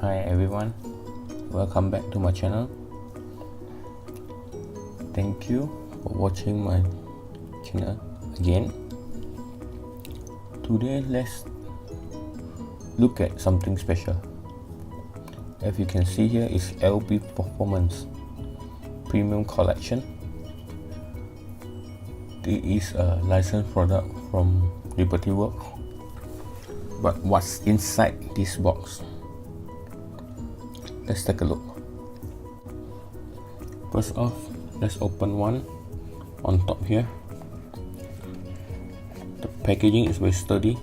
Hi everyone, welcome back to my channel. Thank you for watching my channel again. Today let's look at something special. As you can see here is LB Performance Premium Collection. This is a licensed product from Liberty Works. But what's inside this box? Let's take a look. First off, let's open one on top here. The packaging is very sturdy.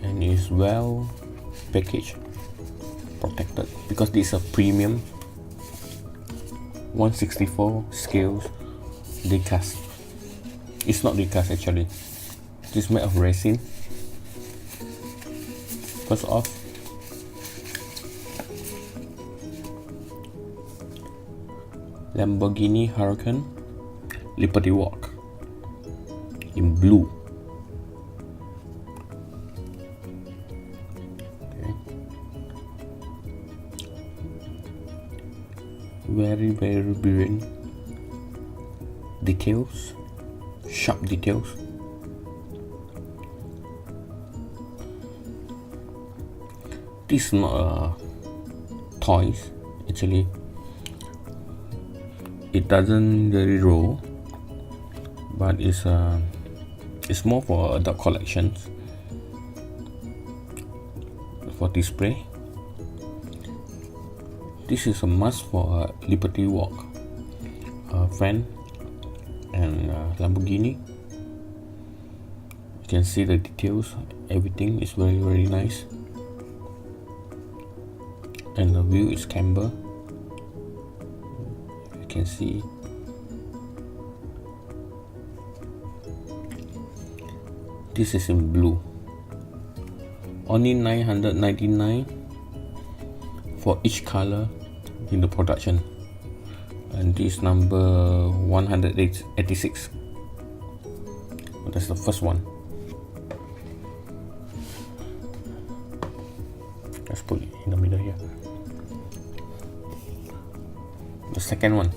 And is well packaged, protected, because this is a premium 164 scales die-cast. It's not die-cast actually. It is made of resin. First off, Lamborghini Huracan Liberty Walk in blue. Okay. Very brilliant details, sharp details. This is not toys actually. It doesn't really roll, but it's more for adult collections, for display. This is a must for a Liberty Walk fan and Lamborghini. You can see the details, everything is very nice. And the wheel is camber. You can see. This is in blue. Only $999 for each color in the production. And this number 186. That's the first one. Let's put it in the middle here. The second one,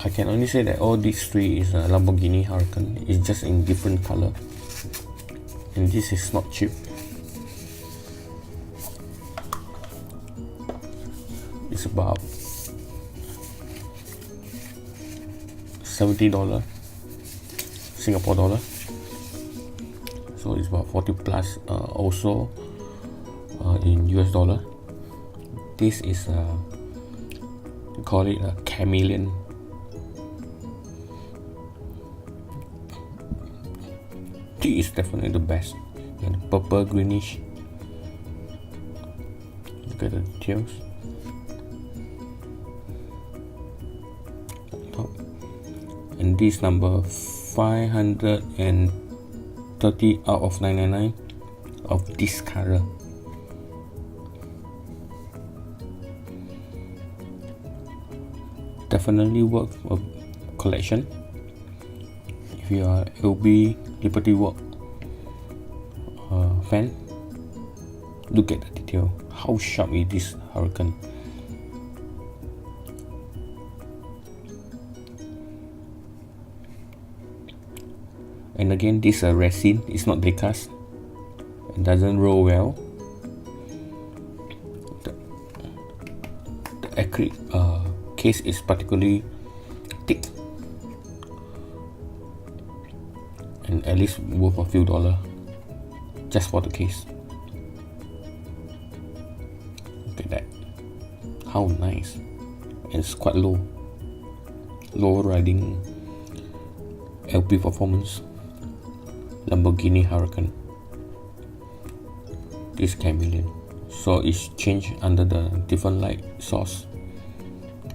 I can only say that all these three is a Lamborghini Huracan. It's just in different color, and this is not cheap. It's about $70 Singapore dollar, so it's about 40 plus. Also in US dollar. This is we call it a chameleon. This is definitely the best. And purple greenish. Look at the details. Top. And this number 530 out of 999 of this color. Definitely worth a collection. If you are LB Liberty Walk fan, look at the detail. How sharp is this Huracan? And again, this resin is not die-cast. It doesn't roll well. The acrylic case is particularly thick, and at least worth a few dollars just for the case. Look at that, how nice. And it's quite low riding LP Performance Lamborghini Huracan. This chameleon, so it's changed under the different light source.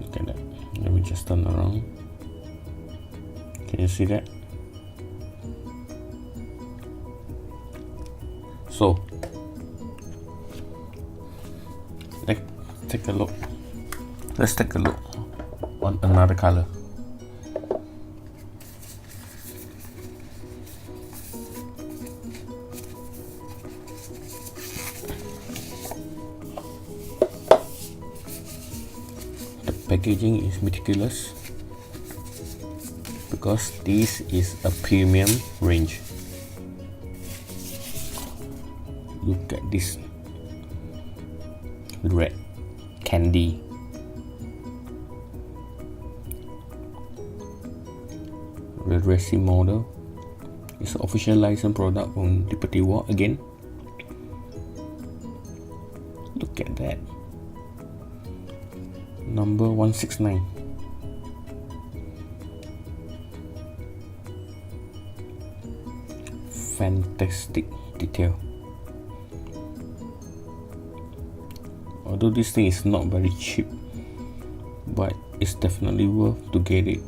Look at that. Let me just turn around. Can you see that? So let's take a look. Let's take a look on another color. packaging is meticulous because this is a premium range. Look at this red candy. The resin model is an official licensed product from Liberty Walk again. Look at that. Number 169. Fantastic detail. Although this thing is not very cheap, but it's definitely worth to get it.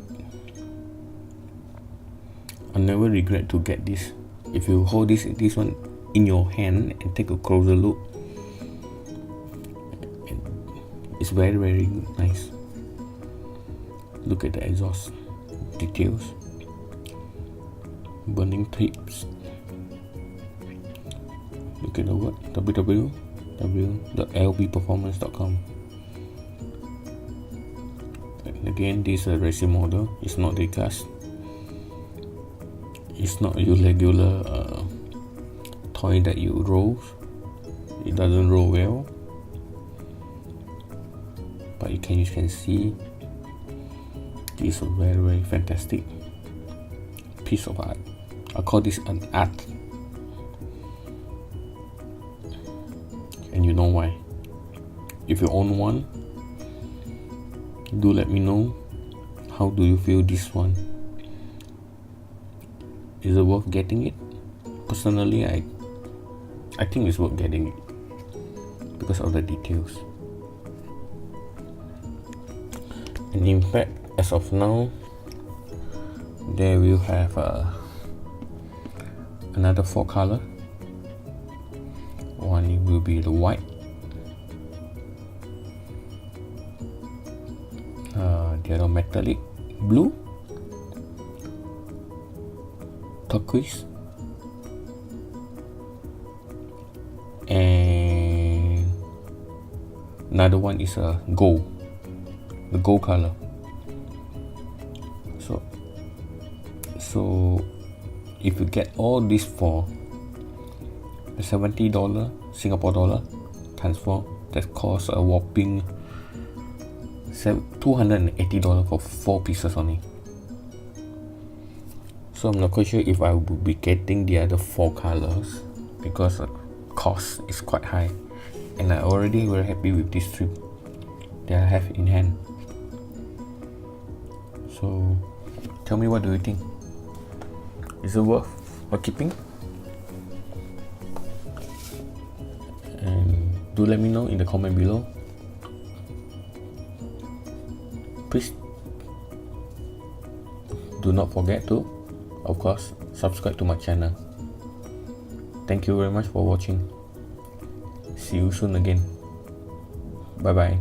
I never regret to get this. If you hold this one in your hand and take a closer look, it's very nice. Look at the exhaust details, burning tips. Look at the word www.lbperformance.com. And again, this is a racing model. It's not the cast. It's not your regular toy that you roll. It doesn't roll well, but you can see this is a very fantastic piece of art. I call this an art, and you know why. If you own one, do let me know. How do you feel this one? Is it worth getting it? Personally, I think it's worth getting it because of the details. And in fact, as of now, there will have another 4 color. One will be the white, the other metallic blue, turquoise, and another one is a gold, the gold color. So if you get all these for $70 Singapore dollar times 4, that costs a whopping $280 for 4 pieces only. So I'm not quite sure if I will be getting the other 4 colors because the cost is quite high, and I already very happy with these 3 that I have in hand. So tell me, what do you think? Is it worth keeping? And do let me know in the comment below. Please do not forget to, of course, subscribe to my channel. Thank you very much for watching. See you soon again. Bye bye.